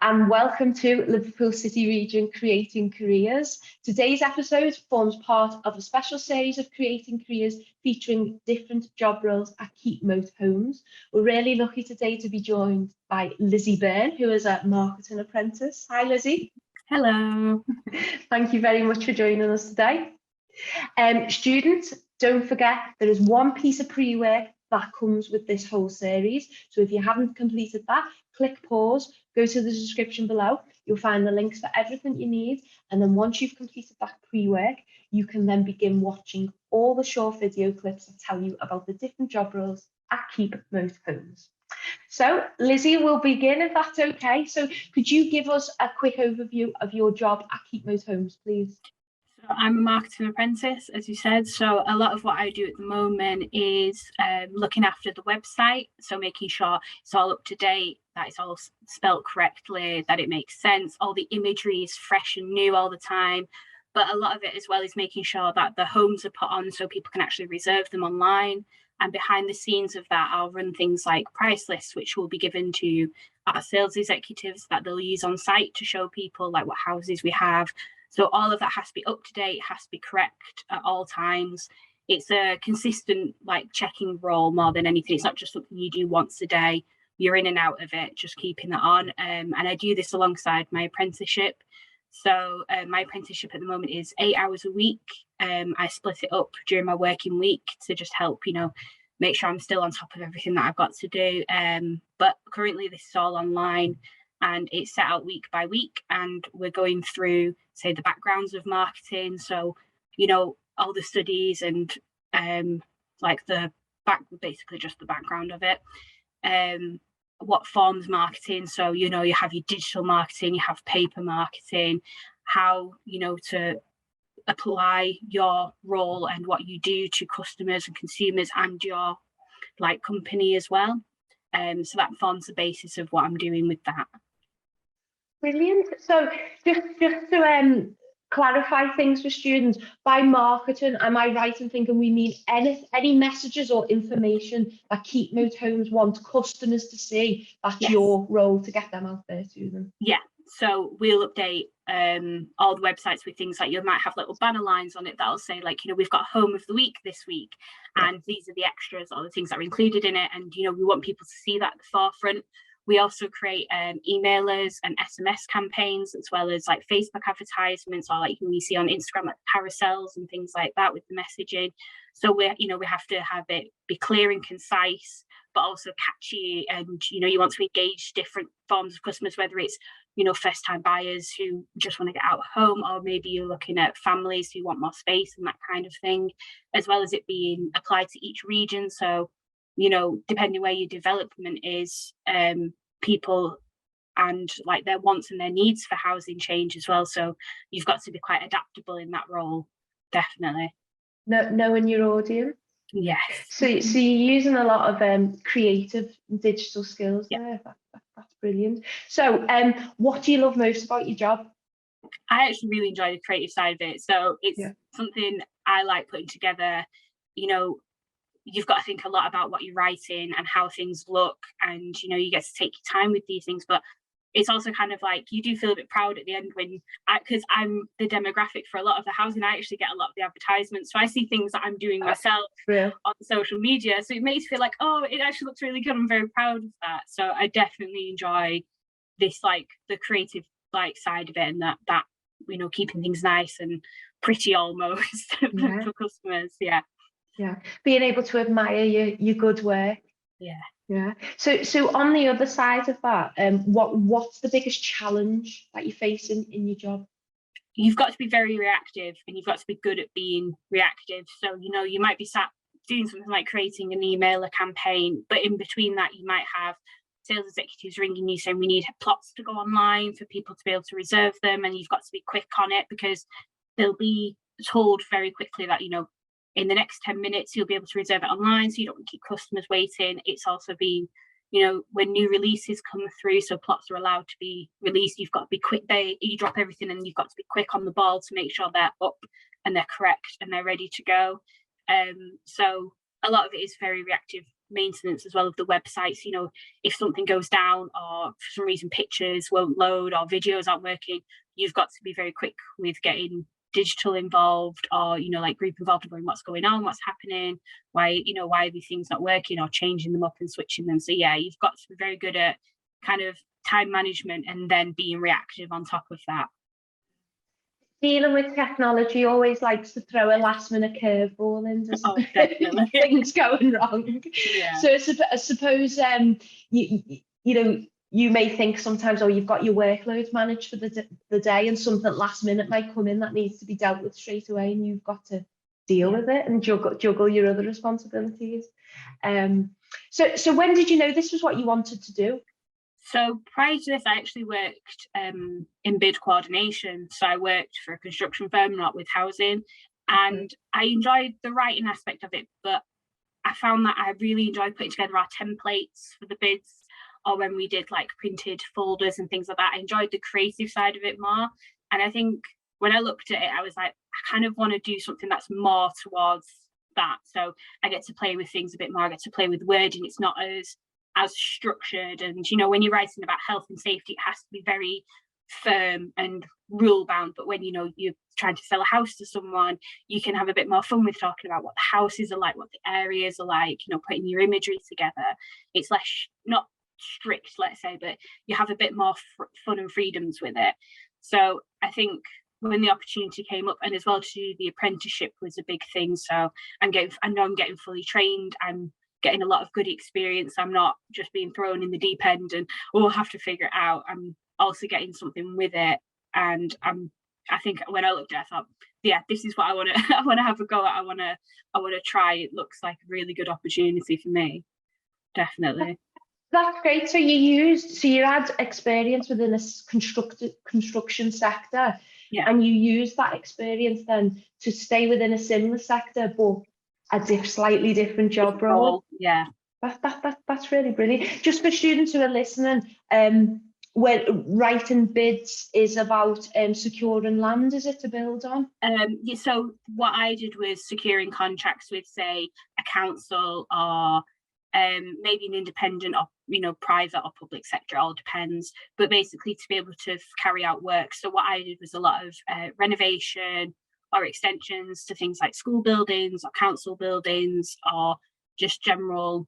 and welcome to Liverpool City Region Creating Careers. Today's episode forms part of a special series of Creating Careers featuring different job roles at Keepmoat homes. We're really lucky today to be joined by Lizzie Byrne, who is a marketing apprentice. Hi, Lizzie. Hello. Thank you very much for joining us today. Students, don't forget there is one piece of pre-work that comes with this whole series. So if you haven't completed that, click pause, go to the description below. You'll find the links for everything you need. And then once you've completed that pre-work, you can then begin watching all the short video clips that tell you about the different job roles at Keepmoat homes. So Lizzie, we'll begin if that's okay. So could you give us a quick overview of your job at Keepmoat homes, please? So I'm a marketing apprentice, as you said. So a lot of what I do at the moment is looking after the website. So making sure it's all up to date, that it's all spelt correctly, that it makes sense. All the imagery is fresh and new all the time. But a lot of it as well is making sure that the homes are put on so people can actually reserve them online. And behind the scenes of that, I'll run things like price lists, which will be given to our sales executives that they'll use on site to show people like what houses we have. So all of that has to be up to date, has to be correct at all times. It's a consistent like checking role more than anything. It's not just something you do once a day. You're in and out of it, just keeping that on. And I do this alongside my apprenticeship. So my apprenticeship at the moment is 8 hours a week. I split it up during my working week to just help, make sure I'm still on top of everything that I've got to do. But currently this is all online and it's set out week by week, and we're going through, say, the backgrounds of marketing. So, all the studies and basically just the background of it. What forms marketing? So, you have your digital marketing, you have paper marketing, how, to apply your role and what you do to customers and consumers and your company as well. So that forms the basis of what I'm doing with that. Brilliant. So just to clarify things for students, by marketing, am I right in thinking we mean any messages or information that Keepmoat homes want customers to see? That's Yes. Your role to get them out there to them. Yeah. So we'll update all the websites with things like you might have little banner lines on it that'll say we've got home of the week this week, and these are the extras or the things that are included in it, and we want people to see that at the forefront. We also create emailers and SMS campaigns, as well as Facebook advertisements, or we see on Instagram carousels and things like that with the messaging. So we have to have it be clear and concise, but also catchy. And you want to engage different forms of customers, whether it's first time buyers who just want to get out of home, or maybe you're looking at families who want more space and that kind of thing, as well as it being applied to each region. So depending where your development is, people and their wants and their needs for housing change as well. So you've got to be quite adaptable in that role, definitely. Knowing your audience. Yes. So you're using a lot of creative digital skills there. That's brilliant. So what do you love most about your job? I actually really enjoy the creative side of it. So it's something I like putting together. You've got to think a lot about what you're writing and how things look, and you get to take your time with these things, but it's also kind of you do feel a bit proud at the end because I'm the demographic for a lot of the housing. I actually get a lot of the advertisements, so I see things that I'm doing myself on social media, so it makes me feel oh, it actually looks really good. I'm very proud of that. So I definitely enjoy this the creative side of it, and that keeping things nice and pretty almost for customers. Being able to admire your good work. So on the other side of that, what's the biggest challenge that you're facing in your job? You've got to be very reactive, and you've got to be good at being reactive. So you might be sat doing something like creating an email, a campaign, but in between that you might have sales executives ringing you saying we need plots to go online for people to be able to reserve them, and you've got to be quick on it because they'll be told very quickly that in the next 10 minutes, you'll be able to reserve it online, so you don't want to keep customers waiting. It's also been, when new releases come through, so plots are allowed to be released, you've got to be quick. You drop everything and you've got to be quick on the ball to make sure they're up and they're correct and they're ready to go. So a lot of it is very reactive maintenance as well of the websites. You know, if something goes down or for some reason pictures won't load or videos aren't working, you've got to be very quick with getting digital involved, or, you know, like group involved in what's going on, what's happening, why, you know, why are these things not working, or changing them up and switching them. So yeah, you've got to be very good at kind of time management and then being reactive on top of that. Dealing with technology always likes to throw a last minute curveball in, doesn't Oh, definitely. Things going wrong. Yeah. So I suppose you know, you may think sometimes, oh, you've got your workload managed for the day, and something last minute might come in that needs to be dealt with straight away, and you've got to deal with it and juggle your other responsibilities. So when did you know this was what you wanted to do? So prior to this, I actually worked in bid coordination. So I worked for a construction firm, not with housing, and I enjoyed the writing aspect of it, but I found that I really enjoyed putting together our templates for the bids, or when we did like printed folders and things like that. I enjoyed the creative side of it more. And I think when I looked at it, I was like, I kind of want to do something that's more towards that. So I get to play with things a bit more. I get to play with wording. It's not as structured, and, you know, when you're writing about health and safety, it has to be very firm and rule bound. But when, you know, you're trying to sell a house to someone, you can have a bit more fun with talking about what the houses are like, what the areas are like, you know, putting your imagery together. It's less, not strict, let's say, but you have a bit more fun and freedoms with it. So I think when the opportunity came up, and as well to do the apprenticeship was a big thing. So I know I'm getting fully trained. I'm getting a lot of good experience. I'm not just being thrown in the deep end and have to figure it out. I'm also getting something with it. And I think when I looked at it, I thought, yeah, this is what I want to I want to have a go at. I want to try. It looks like a really good opportunity for me. Definitely. That's great. So you had experience within a construction sector, and you used that experience then to stay within a similar sector, but a slightly different job role. Yeah. That's really brilliant. Just for students who are listening, when writing bids is about securing land, is it, to build on? Yeah, so what I did was securing contracts with, say, a council, or maybe an independent, or, you know, private or public sector, all depends, but basically to be able to carry out work. So what I did was a lot of renovation or extensions to things like school buildings or council buildings, or just general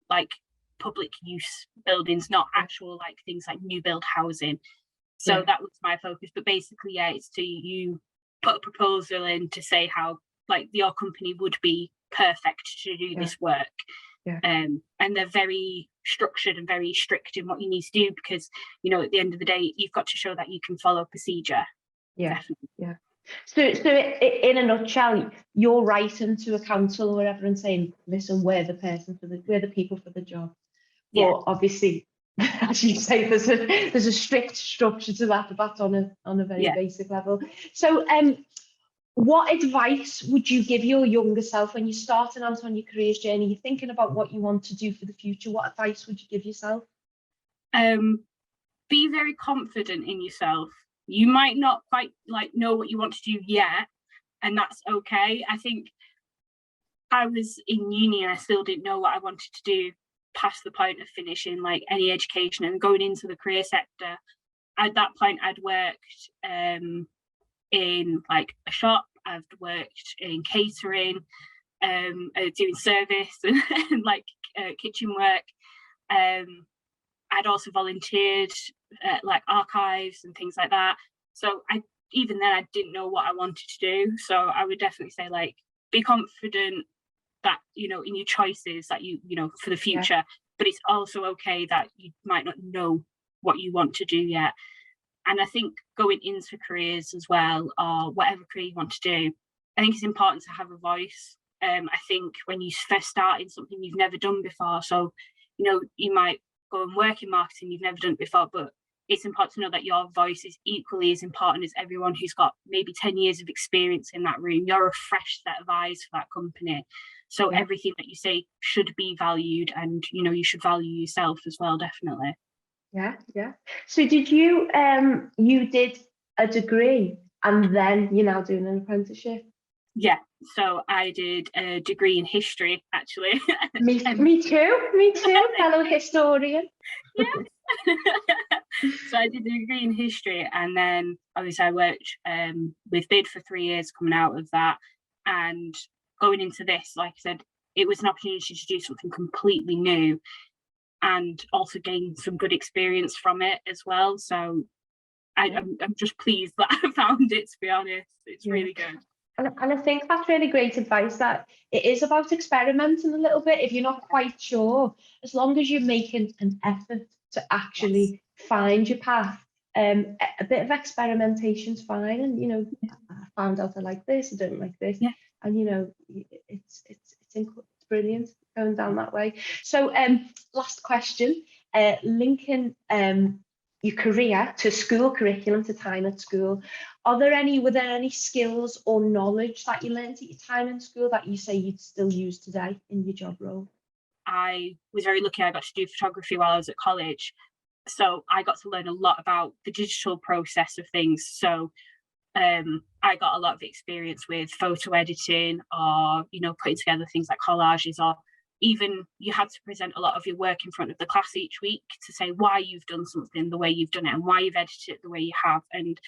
like public use buildings, not actual like things like new build housing. So that was my focus. But basically, yeah, it's you put a proposal in to say how like your company would be perfect to do this work. And they're very structured and very strict in what you need to do, because, you know, at the end of the day, you've got to show that you can follow procedure. Definitely. So in a nutshell, you're writing to a council or whatever and saying, listen, we're the people for the job. But obviously, as you say, there's a strict structure to that, but that's on a very basic level. So what advice would you give your younger self when you're starting out on your careers journey? You're thinking about what you want to do for the future. What advice would you give yourself? Be very confident in yourself. You might not quite like know what you want to do yet, and that's okay. I think I was in uni and I still didn't know what I wanted to do past the point of finishing like any education and going into the career sector. At that point, I'd worked in like a shop. I've worked in catering, doing service and like kitchen work. I'd also volunteered at like archives and things like that. So even then I didn't know what I wanted to do. So I would definitely say, like, be confident that, you know, in your choices, that you know, for the future, but it's also okay that you might not know what you want to do yet. And I think going into careers as well, or whatever career you want to do, I think it's important to have a voice. I think when you first start in something you've never done before, so, you know, you might go and work in marketing, you've never done it before, but it's important to know that your voice is equally as important as everyone who's got maybe 10 years of experience in that room. You're a fresh set of eyes for that company. So everything that you say should be valued, and, you know, you should value yourself as well, definitely. Yeah. So did you did a degree and then you're now doing an apprenticeship? Yeah, So I did a degree in history, actually. Me too, fellow historian. Yeah. So I did a degree in history, and then obviously I worked with BID for 3 years coming out of that, and going into this, like I said, it was an opportunity to do something completely new and also gain some good experience from it as well. So I'm just pleased that I found it, to be honest. It's really good. And I think that's really great advice, that it is about experimenting a little bit. If you're not quite sure, as long as you're making an effort to actually find your path, a bit of experimentation's fine. And I found out I like this, I don't like this, and it's brilliant going down that way. So last question, linking your career to school curriculum, to time at school. Were there any skills or knowledge that you learned at your time in school that you say you'd still use today in your job role? I was very lucky. I got to do photography while I was at college. So I got to learn a lot about the digital process of things. So I got a lot of experience with photo editing, or putting together things like collages, or even you had to present a lot of your work in front of the class each week to say why you've done something the way you've done it and why you've edited it the way you have. And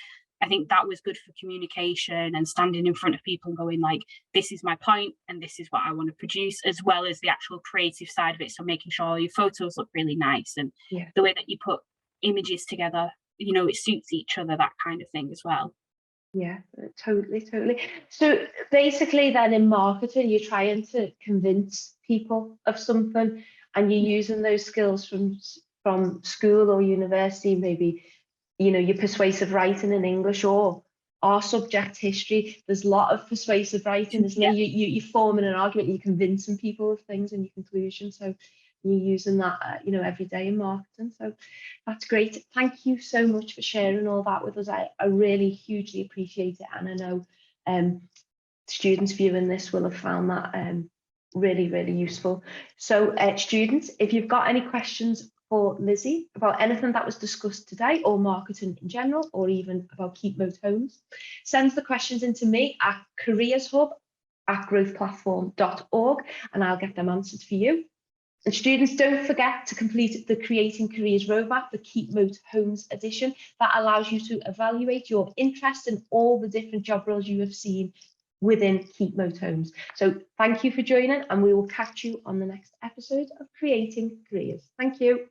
I think that was good for communication and standing in front of people and going like, this is my point and this is what I want to produce, as well as the actual creative side of it. So making sure your photos look really nice, and the way that you put images together, it suits each other, that kind of thing as well. Yeah, totally. So basically then in marketing, you're trying to convince people of something, and you're using those skills from school or university, maybe, your persuasive writing in English, or our subject history. There's a lot of persuasive writing, isn't there? You're forming an argument, you're convincing people of things and your conclusion. So you're using that, every day in marketing. So that's great. Thank you so much for sharing all that with us. I really hugely appreciate it. And I know students viewing this will have found that really, really useful. So students, if you've got any questions for Lizzie about anything that was discussed today, or marketing in general, or even about Keepmoat Homes, send the questions into me at careershub@growthplatform.org, and I'll get them answered for you. And students, don't forget to complete the Creating Careers Roadmap, the Keepmoat Homes edition, that allows you to evaluate your interest in all the different job roles you have seen within Keepmoat Homes. So thank you for joining, and we will catch you on the next episode of Creating Careers. Thank you.